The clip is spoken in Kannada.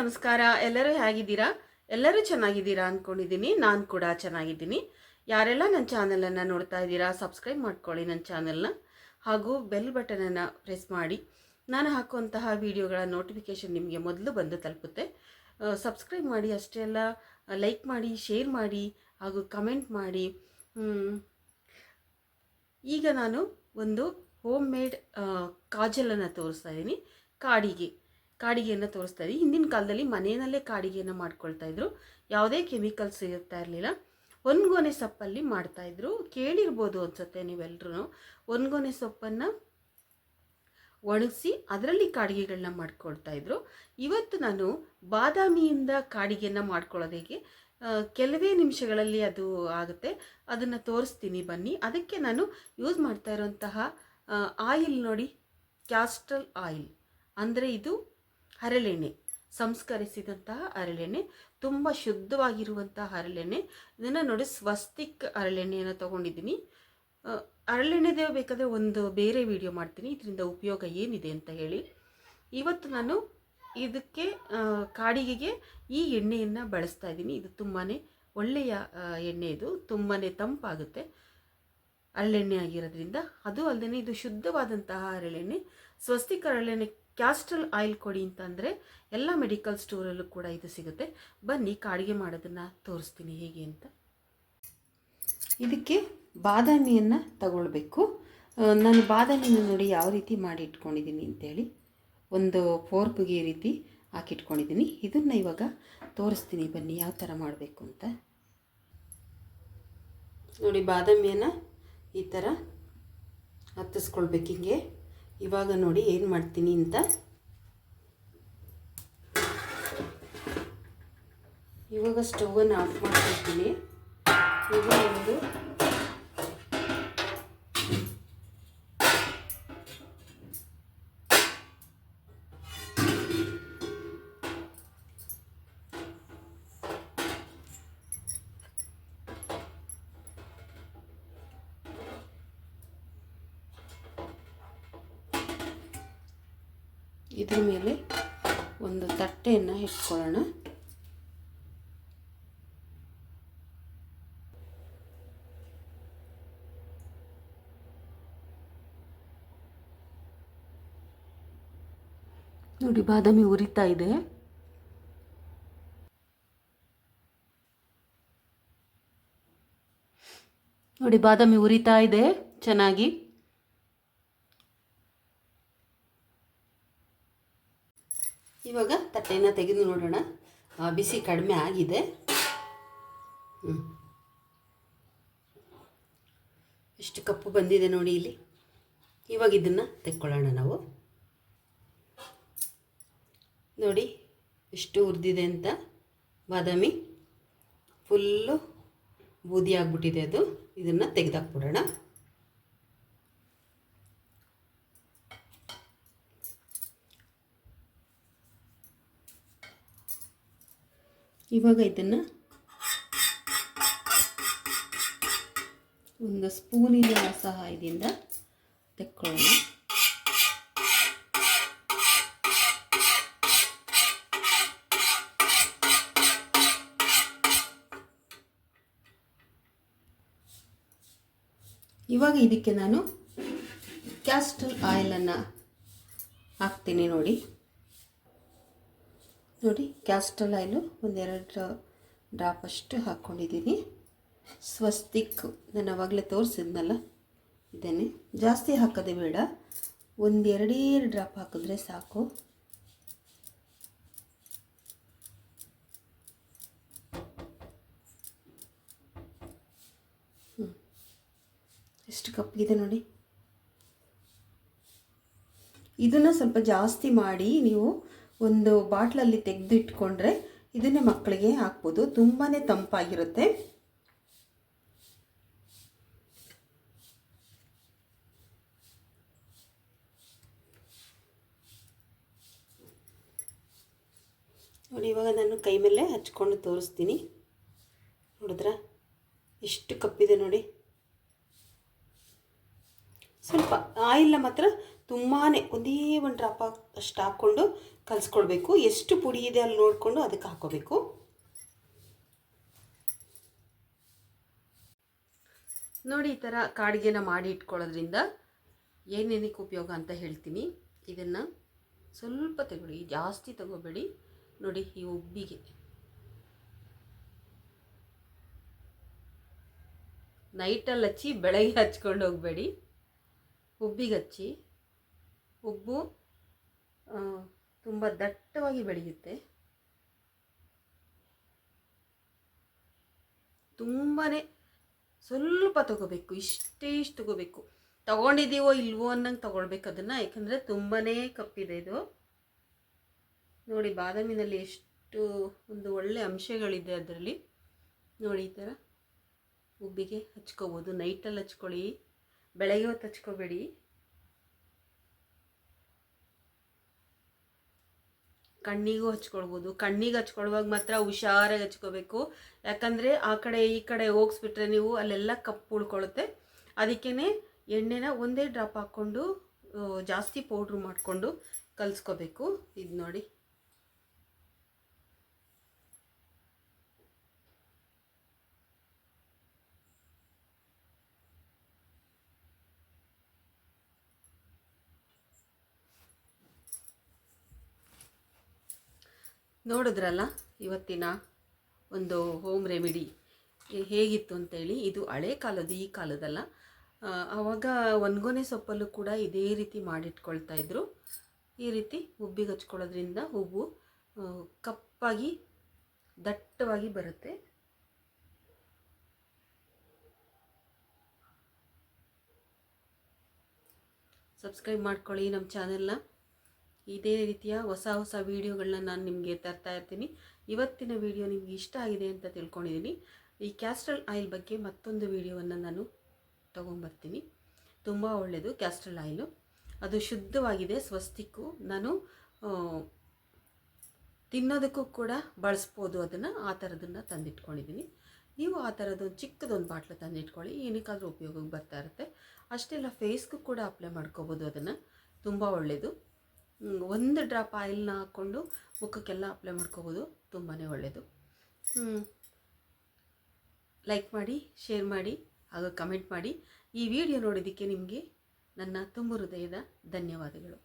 ನಮಸ್ಕಾರ. ಎಲ್ಲರೂ ಹೇಗಿದ್ದೀರಾ? ಎಲ್ಲರೂ ಚೆನ್ನಾಗಿದ್ದೀರಾ ಅಂದ್ಕೊಂಡಿದ್ದೀನಿ. ನಾನು ಕೂಡ ಚೆನ್ನಾಗಿದ್ದೀನಿ. ಯಾರೆಲ್ಲ ನನ್ನ ಚಾನಲನ್ನು ನೋಡ್ತಾ ಇದ್ದೀರಾ, ಸಬ್ಸ್ಕ್ರೈಬ್ ಮಾಡ್ಕೊಳ್ಳಿ ನನ್ನ ಚಾನಲ್ನ, ಹಾಗೂ ಬೆಲ್ ಬಟನನ್ನು ಪ್ರೆಸ್ ಮಾಡಿ. ನಾನು ಹಾಕುವಂತಹ ವಿಡಿಯೋಗಳ ನೋಟಿಫಿಕೇಷನ್ ನಿಮಗೆ ಮೊದಲು ಬಂದು ತಲುಪುತ್ತೆ. ಸಬ್ಸ್ಕ್ರೈಬ್ ಮಾಡಿ, ಅಷ್ಟೇ ಅಲ್ಲ ಲೈಕ್ ಮಾಡಿ, ಶೇರ್ ಮಾಡಿ, ಹಾಗೂ ಕಮೆಂಟ್ ಮಾಡಿ. ಈಗ ನಾನು ಒಂದು ಹೋಮ್ ಮೇಡ್ ಕಾಜಲನ್ನು ತೋರಿಸ್ತಾ ಇದ್ದೀನಿ. ಕಾಡಿಗೆಯನ್ನು ತೋರಿಸ್ತಾ ಇದ್ದೀನಿ. ಹಿಂದಿನ ಕಾಲದಲ್ಲಿ ಮನೆಯಲ್ಲೇ ಕಾಡಿಗೆಯನ್ನು ಮಾಡ್ಕೊಳ್ತಾ ಇದ್ರು. ಯಾವುದೇ ಕೆಮಿಕಲ್ಸ್ ಇರ್ತಾ ಇರಲಿಲ್ಲ. ಒಣಗೊನೆ ಸೊಪ್ಪಲ್ಲಿ ಮಾಡ್ತಾಯಿದ್ರು. ಕೇಳಿರ್ಬೋದು ಅನ್ಸುತ್ತೆ ನೀವೆಲ್ಲರೂ. ಒಣಗೊನೆ ಸೊಪ್ಪನ್ನು ಒಣಗಿಸಿ ಅದರಲ್ಲಿ ಕಾಡಿಗೆಗಳನ್ನ ಮಾಡ್ಕೊಳ್ತಾ ಇದ್ರು. ಇವತ್ತು ನಾನು ಬಾದಾಮಿಯಿಂದ ಕಾಡಿಗೆಯನ್ನು ಮಾಡ್ಕೊಳ್ಳೋದು ಹೇಗೆ, ಕೆಲವೇ ನಿಮಿಷಗಳಲ್ಲಿ ಅದು ಆಗುತ್ತೆ, ಅದನ್ನು ತೋರಿಸ್ತೀನಿ ಬನ್ನಿ. ಅದಕ್ಕೆ ನಾನು ಯೂಸ್ ಮಾಡ್ತಾ ಇರೋಂತಹ ಆಯಿಲ್ ನೋಡಿ, ಕ್ಯಾಸ್ಟರ್ ಆಯಿಲ್ ಅಂದರೆ ಇದು ಹರಳೆಣ್ಣೆ, ಸಂಸ್ಕರಿಸಿದಂತಹ ಹರಳೆಣ್ಣೆ, ತುಂಬ ಶುದ್ಧವಾಗಿರುವಂತಹ ಹರಳೆಣ್ಣೆ. ಇದನ್ನು ನೋಡಿ ಸ್ವಸ್ತಿಕ್ ಹರಳೆಣ್ಣೆಯನ್ನು ತೊಗೊಂಡಿದ್ದೀನಿ. ಹರಳೆಣ್ಣೆದೇ ಬೇಕಾದರೆ ಒಂದು ಬೇರೆ ವಿಡಿಯೋ ಮಾಡ್ತೀನಿ, ಇದರಿಂದ ಉಪಯೋಗ ಏನಿದೆ ಅಂತ ಹೇಳಿ. ಇವತ್ತು ನಾನು ಇದಕ್ಕೆ ಕಾಡಿಗೆಗೆ ಈ ಎಣ್ಣೆಯನ್ನು ಬಳಸ್ತಾ ಇದ್ದೀನಿ. ಇದು ತುಂಬಾ ಒಳ್ಳೆಯ ಎಣ್ಣೆ, ಇದು ತುಂಬಾ ತಂಪಾಗುತ್ತೆ ಹರಳೆಣ್ಣೆ ಆಗಿರೋದ್ರಿಂದ. ಅದು ಅಲ್ಲದೆ ಇದು ಶುದ್ಧವಾದಂತಹ ಹರಳೆಣ್ಣೆ. ಸ್ವಸ್ತಿಕ್ ಹರಳೆಣ್ಣೆ ಕ್ಯಾಸ್ಟರ್ ಆಯಿಲ್ ಕೊಡಿ ಅಂತಂದರೆ ಎಲ್ಲ ಮೆಡಿಕಲ್ ಸ್ಟೋರಲ್ಲೂ ಕೂಡ ಇದು ಸಿಗುತ್ತೆ. ಬನ್ನಿ ಕಾಡಿಗೆ ಮಾಡೋದನ್ನು ತೋರಿಸ್ತೀನಿ ಹೇಗೆ ಅಂತ. ಇದಕ್ಕೆ ಬಾದಾಮಿಯನ್ನು ತಗೊಳ್ಬೇಕು. ನಾನು ಬಾದಾಮಿನ ನೋಡಿ ಯಾವ ರೀತಿ ಮಾಡಿ ಇಟ್ಕೊಂಡಿದ್ದೀನಿ ಅಂತೇಳಿ, ಒಂದು ಫೋರ್ಕ್ಗೆ ಈ ರೀತಿ ಹಾಕಿಟ್ಕೊಂಡಿದ್ದೀನಿ. ಇದನ್ನು ಇವಾಗ ತೋರಿಸ್ತೀನಿ ಬನ್ನಿ ಯಾವ ಥರ ಮಾಡಬೇಕು ಅಂತ. ನೋಡಿ, ಬಾದಾಮಿಯನ್ನು ಈ ಥರ ಹತ್ತಿಸ್ಕೊಳ್ಬೇಕು ಹಿಂಗೆ. ಇವಾಗ ನೋಡಿ ಏನು ಮಾಡ್ತೀನಿ ಅಂತ. ಇವಾಗ ಸ್ಟವನ್ನು ಆಫ್ ಮಾಡ್ಕೊಳ್ತೀನಿ. ಇವಾಗ ಒಂದು ಇದ್ರ ಮೇಲೆ ಒಂದು ತಟ್ಟೆಯನ್ನು ಇಟ್ಕೊಳ್ಳೋಣ. ನೋಡಿ, ಬಾದಾಮಿ ಉರಿತಾ ಇದೆ. ನೋಡಿ, ಬಾದಾಮಿ ಉರಿತಾ ಇದೆ ಚೆನ್ನಾಗಿ. ಇವಾಗ ತಟ್ಟೆಯನ್ನು ತೆಗೆದು ನೋಡೋಣ, ಬಿಸಿ ಕಡಿಮೆ ಆಗಿದೆ. ಎಷ್ಟು ಕಪ್ಪು ಬಂದಿದೆ ನೋಡಿ ಇಲ್ಲಿ. ಇವಾಗ ಇದನ್ನು ತೆಕ್ಕೊಳ್ಳೋಣ ನಾವು. ನೋಡಿ ಎಷ್ಟು ಹುರಿದಿದೆ ಅಂತ. ಬಾದಾಮಿ ಫುಲ್ಲು ಬೂದಿ ಆಗಿಬಿಟ್ಟಿದೆ ಅದು. ಇದನ್ನು ತೆಗೆದಾಕ್ಬಿಡೋಣ. ಇವಾಗ ಇದನ್ನು ಒಂದು ಸ್ಪೂನಿನ ಸಹಾಯದಿಂದ ತೆಕ್ಕೊಳ್ಳೋಣ. ಇವಾಗ ಇದಕ್ಕೆ ನಾನು ಕ್ಯಾಸ್ಟರ್ ಆಯಿಲನ್ನು ಹಾಕ್ತೀನಿ. ನೋಡಿ ಕ್ಯಾಸ್ಟರ್ ಆಯಿಲು ಒಂದೆರಡು ಡ್ರಾಪ್ ಅಷ್ಟು ಹಾಕ್ಕೊಂಡಿದ್ದೀನಿ. ಸ್ವಸ್ತಿಕ್ ನಾನು ಆವಾಗಲೇ ತೋರಿಸಿದ್ನಲ್ಲ, ಇದೇನೆ. ಜಾಸ್ತಿ ಹಾಕೋದೇ ಬೇಡ, ಒಂದೆರಡೇ ಡ್ರಾಪ್ ಹಾಕಿದ್ರೆ ಸಾಕು. ಎಷ್ಟು ಕಪ್ಪಿದೆ ನೋಡಿ. ಇದನ್ನು ಸ್ವಲ್ಪ ಜಾಸ್ತಿ ಮಾಡಿ ನೀವು ಒಂದು ಬಾಟ್ಲಲ್ಲಿ ತೆಗೆದು ಇಟ್ಕೊಂಡ್ರೆ ಇದನ್ನೇ ಮಕ್ಕಳಿಗೆ ಹಾಕ್ಬೋದು. ತುಂಬಾ ತಂಪಾಗಿರುತ್ತೆ. ನೋಡಿ, ಇವಾಗ ನಾನು ಕೈ ಮೇಲೆ ಹಚ್ಕೊಂಡು ತೋರಿಸ್ತೀನಿ. ನೋಡಿದ್ರಾ ಎಷ್ಟು ಕಪ್ಪಿದೆ ನೋಡಿ. ಸ್ವಲ್ಪ ಆಯಿಲ್ನ ಮಾತ್ರ ತುಂಬಾ ಒಂದೇ ಒಂದು ಡ್ರಾಪ್ ಅಷ್ಟು ಹಾಕ್ಕೊಂಡು ಕಲಿಸ್ಕೊಳ್ಬೇಕು. ಎಷ್ಟು ಪುಡಿ ಇದೆ ಅಲ್ಲಿ ನೋಡಿಕೊಂಡು ಅದಕ್ಕೆ ಹಾಕೋಬೇಕು. ನೋಡಿ, ಈ ಥರ ಕಾಡಿಗೆನ ಮಾಡಿ ಇಟ್ಕೊಳ್ಳೋದ್ರಿಂದ ಏನೇನಕ್ಕೆ ಉಪಯೋಗ ಅಂತ ಹೇಳ್ತೀನಿ. ಇದನ್ನು ಸ್ವಲ್ಪ ತಗೊಳ್ಳಿ, ಜಾಸ್ತಿ ತಗೋಬೇಡಿ. ನೋಡಿ, ಈ ಉಬ್ಬಿಗೆ ನೈಟಲ್ಲಿ ಹಚ್ಚಿ ಬೆಳಗ್ಗೆ ಹಚ್ಕೊಂಡು ಹೋಗಬೇಡಿ. ಉಬ್ಬಿಗೆ ಹಚ್ಚಿ. ಉಬ್ಬು ತುಂಬ ದಟ್ಟವಾಗಿ ಬೆಳೆಯುತ್ತೆ. ತುಂಬಾ ಸ್ವಲ್ಪ ತಗೋಬೇಕು, ಇಷ್ಟು ತಗೋಬೇಕು. ತಗೊಂಡಿದ್ದೀವೋ ಇಲ್ವೋ ಅನ್ನಂಗೆ ತಗೊಳ್ಬೇಕು ಅದನ್ನು, ಯಾಕಂದರೆ ತುಂಬಾ ಕಪ್ಪಿದೆ ಇದು. ನೋಡಿ, ಬಾದಾಮಿನಲ್ಲಿ ಎಷ್ಟು ಒಂದು ಒಳ್ಳೆ ಅಂಶಗಳಿದೆ ಅದರಲ್ಲಿ. ನೋಡಿ, ಈ ಥರ ಉಬ್ಬಿಗೆ ಹಚ್ಕೋಬೋದು. ನೈಟಲ್ಲಿ ಹಚ್ಕೊಳ್ಳಿ, ಬೆಳಗ್ಗೆ ಹೊತ್ತು ಹಚ್ಕೋಬೇಡಿ. ಕಣ್ಣಿಗೂ ಹಚ್ಕೊಳ್ಬೋದು. ಕಣ್ಣಿಗೆ ಹಚ್ಕೊಳ್ಳುವಾಗ ಮಾತ್ರ ಹುಷಾರಾಗಿ ಹಚ್ಕೋಬೇಕು, ಯಾಕಂದರೆ ಆ ಕಡೆ ಈ ಕಡೆ ಹೋಗಿಸ್ಬಿಟ್ರೆ ನೀವು ಅಲ್ಲೆಲ್ಲ ಕಪ್ಪು ಉಳ್ಕೊಳ್ಳುತ್ತೆ. ಅದಕ್ಕೇ ಎಣ್ಣೆನ ಒಂದೇ ಡ್ರಾಪ್ ಹಾಕ್ಕೊಂಡು ಜಾಸ್ತಿ ಪೌಡ್ರು ಮಾಡಿಕೊಂಡು ಕಲಿಸ್ಕೋಬೇಕು. ಇದು ನೋಡಿ, ನೋಡಿದ್ರಲ್ಲ ಇವತ್ತಿನ ಒಂದು ಹೋಮ್ ರೆಮಿಡಿ ಹೇಗಿತ್ತು ಅಂತೇಳಿ. ಇದು ಹಳೆ ಕಾಲದ್ದು, ಈ ಕಾಲದಲ್ಲ. ಆವಾಗ ಒಣಗೊನೆ ಸೊಪ್ಪಲ್ಲೂ ಕೂಡ ಇದೇ ರೀತಿ ಮಾಡಿಟ್ಕೊಳ್ತಾಯಿದ್ರು. ಈ ರೀತಿ ಉಬ್ಬಿಗೆ ಹಚ್ಕೊಳ್ಳೋದ್ರಿಂದ ಹೂವು ಕಪ್ಪಾಗಿ ದಟ್ಟವಾಗಿ ಬರುತ್ತೆ. ಸಬ್ಸ್ಕ್ರೈಬ್ ಮಾಡ್ಕೊಳ್ಳಿ ನಮ್ಮ ಚಾನೆಲ್ನ. ಇದೇ ರೀತಿಯ ಹೊಸ ಹೊಸ ವೀಡಿಯೋಗಳನ್ನ ನಾನು ನಿಮಗೆ ತರ್ತಾ ಇರ್ತೀನಿ. ಇವತ್ತಿನ ವಿಡಿಯೋ ನಿಮಗೆ ಇಷ್ಟ ಆಗಿದೆ ಅಂತ ತಿಳ್ಕೊಂಡಿದ್ದೀನಿ. ಈ ಕ್ಯಾಸ್ಟ್ರಲ್ ಆಯಿಲ್ ಬಗ್ಗೆ ಮತ್ತೊಂದು ವಿಡಿಯೋವನ್ನು ನಾನು ತೊಗೊಂಬರ್ತೀನಿ. ತುಂಬ ಒಳ್ಳೆಯದು ಕ್ಯಾಸ್ಟ್ರಲ್ ಆಯಿಲು, ಅದು ಶುದ್ಧವಾಗಿದೆ. ಸ್ವಸ್ತಿಕ್ಕು ನಾನು ತಿನ್ನೋದಕ್ಕೂ ಕೂಡ ಬಳಸ್ಬೋದು ಅದನ್ನು. ಆ ಥರದನ್ನು ತಂದಿಟ್ಕೊಂಡಿದ್ದೀನಿ. ನೀವು ಆ ಥರದೊಂದು ಚಿಕ್ಕದೊಂದು ಬಾಟ್ಲು ತಂದಿಟ್ಕೊಳ್ಳಿ, ಏನಕ್ಕಾದರೂ ಉಪಯೋಗಕ್ಕೆ ಬರ್ತಾ ಇರುತ್ತೆ. ಅಷ್ಟೆಲ್ಲ ಫೇಸ್ಗೂ ಕೂಡ ಅಪ್ಲೈ ಮಾಡ್ಕೋಬೋದು ಅದನ್ನು. ತುಂಬ ಒಳ್ಳೆಯದು. ಒಂದು ಡ್ರಾಪ್ ಆಯಿಲ್ನ ಹಾಕ್ಕೊಂಡು ಮುಖಕ್ಕೆಲ್ಲ ಅಪ್ಲೈ ಮಾಡ್ಕೋಬೋದು. ತುಂಬಾ ಒಳ್ಳೆಯದು. ಲೈಕ್ ಮಾಡಿ, ಶೇರ್ ಮಾಡಿ, ಹಾಗೂ ಕಮೆಂಟ್ ಮಾಡಿ. ಈ ವಿಡಿಯೋ ನೋಡೋದಕ್ಕೆ ನಿಮಗೆ ನನ್ನ ತುಂಬ ಹೃದಯದ ಧನ್ಯವಾದಗಳು.